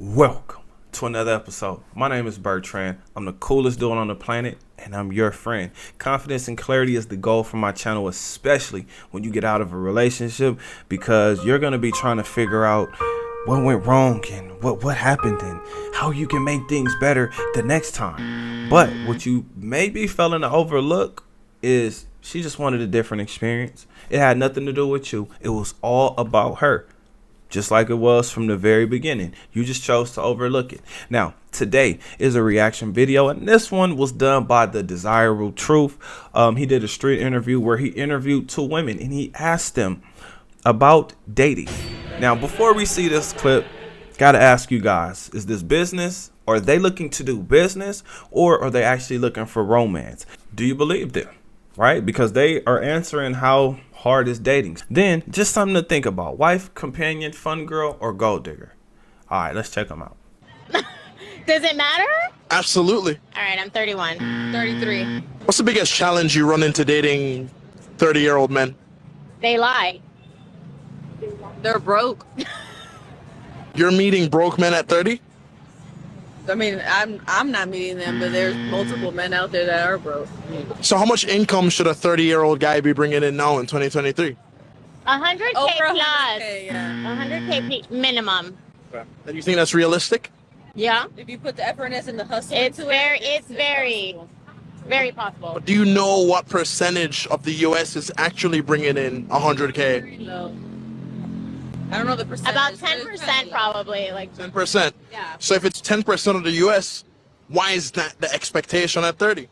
Welcome to another episode. My name is Bertrand. I'm the coolest dude on the planet, and I'm your friend. Confidence and clarity is the goal for my channel, especially when you get out of a relationship, because you're going to be trying to figure out what went wrong and what happened and how you can make things better the next time. But what you may be failing to overlook is she just wanted a different experience. It had nothing to do with you. It was all about her. Just like it was from the very beginning. You just chose to overlook it. Now, today is a reaction video, and this one was done by the Desirable Truth. He did a street interview where he interviewed two women, and he asked them about dating. Now, before we see this clip, gotta ask you guys, is this business? Are they looking to do business, or are they actually looking for romance? Do you believe them? Right? Because they are answering how hard is dating. Then just something to think about: wife, companion, fun girl, or gold digger. All right, let's check them out. Does it matter? Absolutely. All right, I'm 31. 33. What's the biggest challenge you run into dating 30-year-old men? They lie. They're broke. You're meeting broke men at 30? I mean, I'm not meeting them, but there's multiple men out there that are broke. So how much income should a 30-year-old guy be bringing in now in 2023? 100K Over plus. 100K, yeah. 100K minimum. And you think that's realistic? Yeah. If you put the effortness and the hustle It's into very possible. Do you know what percentage of the U.S. is actually bringing in 100K? No. I don't know the percentage. About but it's 10% kinda low. probably. Like 10%. Yeah. So if it's 10% of the U.S., why is that the expectation at 30?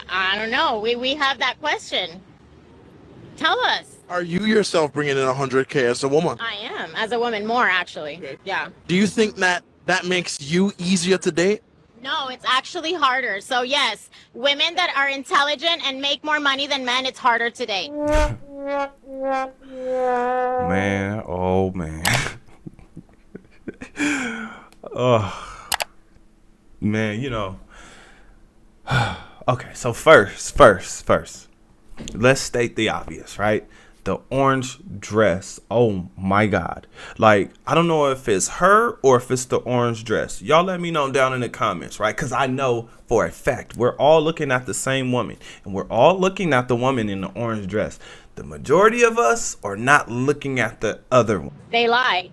I don't know. We have that question. Tell us. Are you yourself bringing in 100K as a woman? I am, as a woman, more actually. Okay. Yeah. Do you think that makes you easier to date? No, it's actually harder. So yes, women that are intelligent and make more money than men, it's harder to date. Man, oh man. Oh man, you know. Okay, so first, let's state the obvious, right? The orange dress. Oh my God. Like, I don't know if it's her or if it's the orange dress. Y'all let me know down in the comments, right? Because I know for a fact we're all looking at the same woman, and we're all looking at the woman in the orange dress. The majority of us are not looking at the other one. They lie.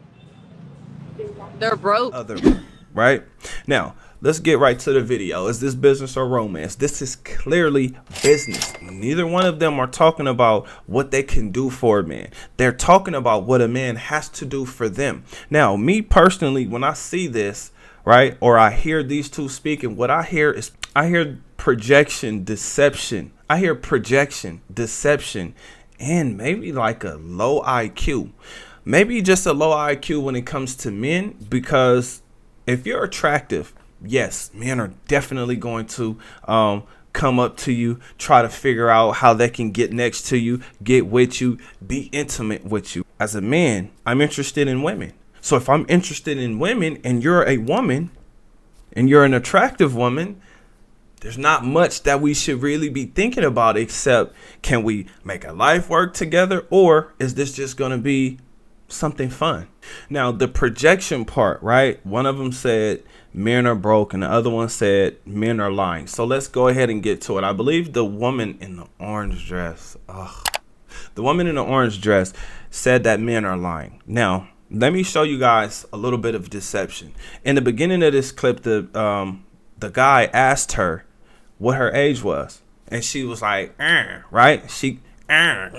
They're broke. Other one, right? Now, let's get right to the video. Is this business or romance? This is clearly business. Neither one of them are talking about what they can do for a man. They're talking about what a man has to do for them. Now, me personally, when I see this, right, or I hear these two speaking, what I hear projection, deception. I hear projection, deception, and maybe like a low IQ. Maybe just a low IQ when it comes to men, because if you're attractive, yes, men are definitely going to come up to you, try to figure out how they can get next to you, get with you, be intimate with you. As a man, I'm interested in women. So if I'm interested in women and you're a woman and you're an attractive woman, there's not much that we should really be thinking about except, can we make a life work together, or is this just going to be something fun? Now, the projection part, right? One of them said men are broke and the other one said men are lying. So let's go ahead and get to it. I believe the woman in the orange dress, the woman in the orange dress said that men are lying. Now, let me show you guys a little bit of deception. In the beginning of this clip, the guy asked her what her age was, and she was like, right? She right,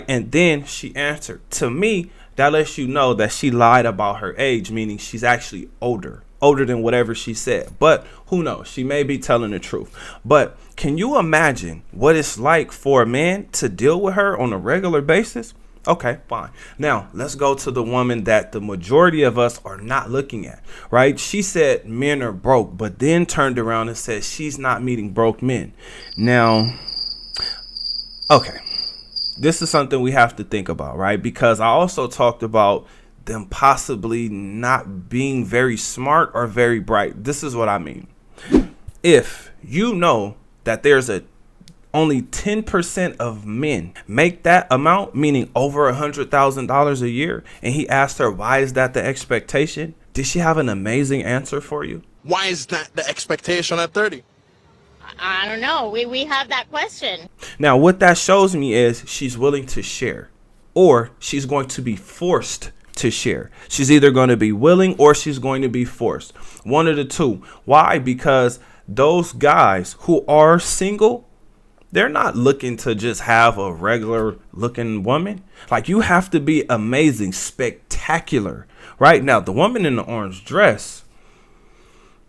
and then she answered. To me, that lets you know that she lied about her age, meaning she's actually older than whatever she said. But who knows, she may be telling the truth. But can you imagine what it's like for a man to deal with her on a regular basis? Okay, fine. Now let's go to the woman that the majority of us are not looking at, right? She said men are broke, but then turned around and said she's not meeting broke men. Now, okay, this is something we have to think about, right? Because I also talked about them possibly not being very smart or very bright. This is what I mean. If you know that there's a only 10% of men make that amount, meaning over $100,000 a year. And he asked her, why is that the expectation? Did she have an amazing answer for you? Why is that the expectation at 30? I don't know. We have that question. Now, what that shows me is she's willing to share, or she's going to be forced to share. She's either going to be willing or she's going to be forced. One of the two. Why? Because those guys who are single, they're not looking to just have a regular looking woman. Like, you have to be amazing, spectacular. Right now, the woman in the orange dress.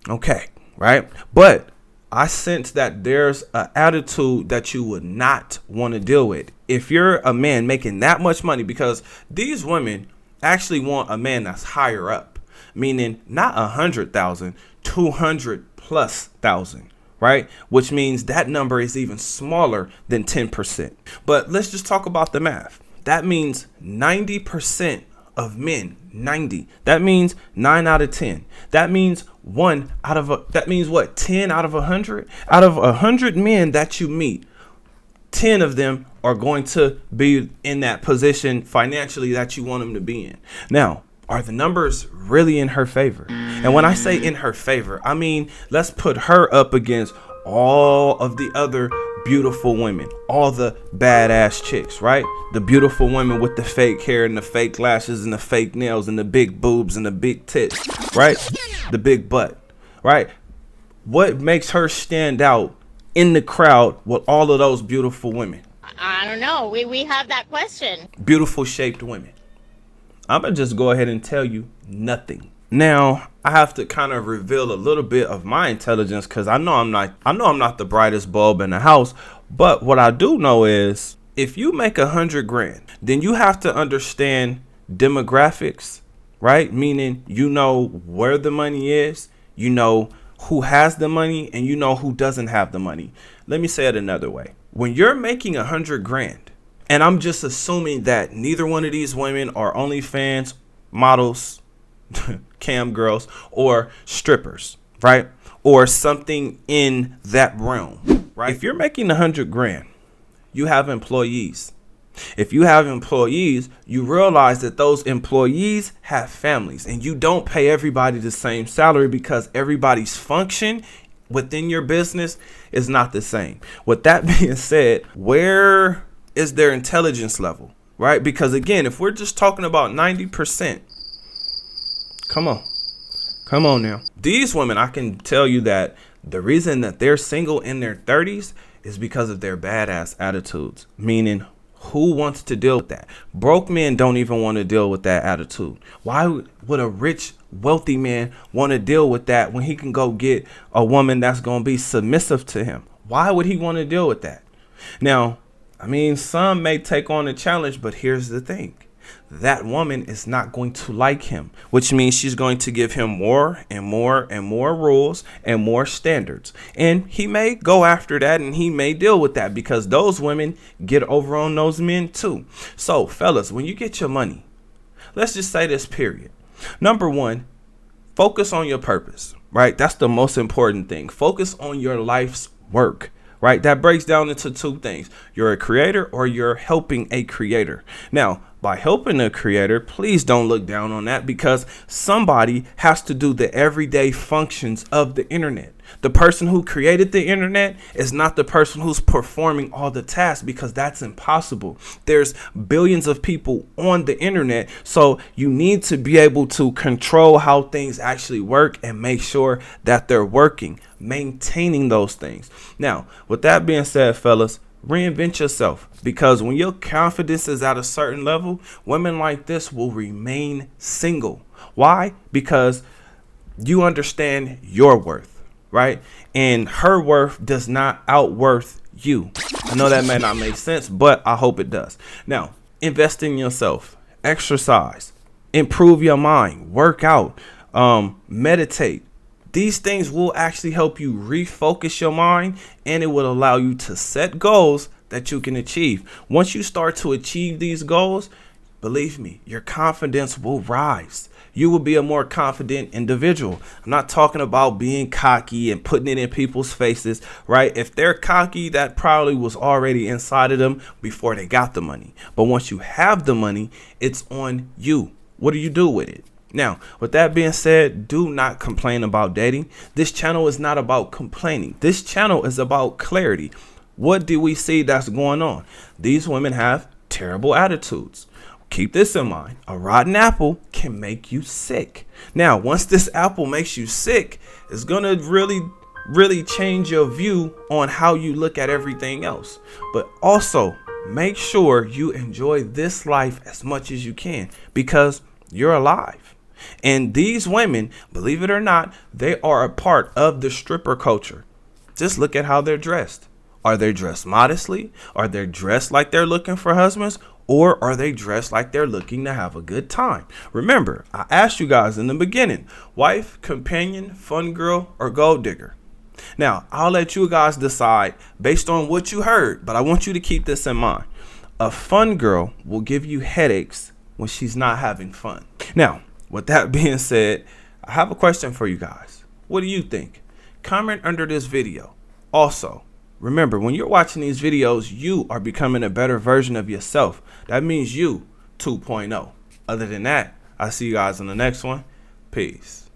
Okay. Right. But I sense that there's an attitude that you would not want to deal with if you're a man making that much money, because these women actually want a man that's higher up, meaning not 100,000, 200,000+, right? Which means that number is even smaller than 10%. But let's just talk about the math. That means 90% of men, 90. That means 9 out of 10. That means that means what? 10 out of 100? Out of 100 men that you meet, 10 of them are going to be in that position financially that you want them to be in. Now, are the numbers really in her favor? And when I say in her favor, I mean, let's put her up against all of the other beautiful women, all the badass chicks, right? The beautiful women with the fake hair and the fake lashes and the fake nails and the big boobs and the big tits, right? The big butt, right? What makes her stand out in the crowd with all of those beautiful women? I don't know. We have that question. Beautiful shaped women. I'm gonna just go ahead and tell you nothing. Now, I have to kind of reveal a little bit of my intelligence, because I know I'm not the brightest bulb in the house. But what I do know is, if you make 100 grand, then you have to understand demographics, right? Meaning, you know where the money is, you know who has the money, and you know who doesn't have the money. Let me say it another way. When you're making 100 grand, and I'm just assuming that neither one of these women are OnlyFans models, cam girls, or strippers, right? Or something in that realm, right? If you're making 100 grand, you have employees. If you have employees, you realize that those employees have families, and you don't pay everybody the same salary because everybody's function within your business is not the same. With that being said, where is their intelligence level, right? Because again, if we're just talking about 90%, come on now. These women, I can tell you that the reason that they're single in their 30s is because of their badass attitudes. Meaning, who wants to deal with that? Broke men don't even want to deal with that attitude. Why would a rich, wealthy man want to deal with that when he can go get a woman that's going to be submissive to him? Why would he want to deal with that? Now, I mean, some may take on the challenge, but here's the thing. That woman is not going to like him, which means she's going to give him more and more and more rules and more standards. And he may go after that, and he may deal with that, because those women get over on those men too. So, fellas, when you get your money, let's just say this, period. Number one, focus on your purpose, right? That's the most important thing. Focus on your life's work. Right? That breaks down into two things. You're a creator, or you're helping a creator. Now, by helping a creator, please don't look down on that, because somebody has to do the everyday functions of the internet. The person who created the internet is not the person who's performing all the tasks, because that's impossible. There's billions of people on the internet, so you need to be able to control how things actually work and make sure that they're working, maintaining those things. Now, with that being said, fellas, reinvent yourself, because when your confidence is at a certain level, women like this will remain single. Why? Because you understand your worth, right? And her worth does not outworth you. I know that may not make sense, but I hope it does. Now, invest in yourself, exercise, improve your mind, work out, meditate. These things will actually help you refocus your mind, and it will allow you to set goals that you can achieve. Once you start to achieve these goals, believe me, your confidence will rise. You will be a more confident individual. I'm not talking about being cocky and putting it in people's faces, right? If they're cocky, that probably was already inside of them before they got the money. But once you have the money, it's on you. What do you do with it? Now, with that being said, do not complain about dating. This channel is not about complaining. This channel is about clarity. What do we see that's going on? These women have terrible attitudes. Keep this in mind. A rotten apple can make you sick. Now, once this apple makes you sick, it's going to really change your view on how you look at everything else. But also, make sure you enjoy this life as much as you can because you're alive. And these women, believe it or not, they are a part of the stripper culture. Just look at how they're dressed. Are they dressed modestly? Are they dressed like they're looking for husbands? Or are they dressed like they're looking to have a good time? Remember, I asked you guys in the beginning, wife, companion, fun girl, or gold digger? Now, I'll let you guys decide based on what you heard, but I want you to keep this in mind. A fun girl will give you headaches when she's not having fun. Now, with that being said, I have a question for you guys. What do you think? Comment under this video. Also, remember, when you're watching these videos, you are becoming a better version of yourself. That means you 2.0. Other than that, I'll see you guys in the next one. Peace.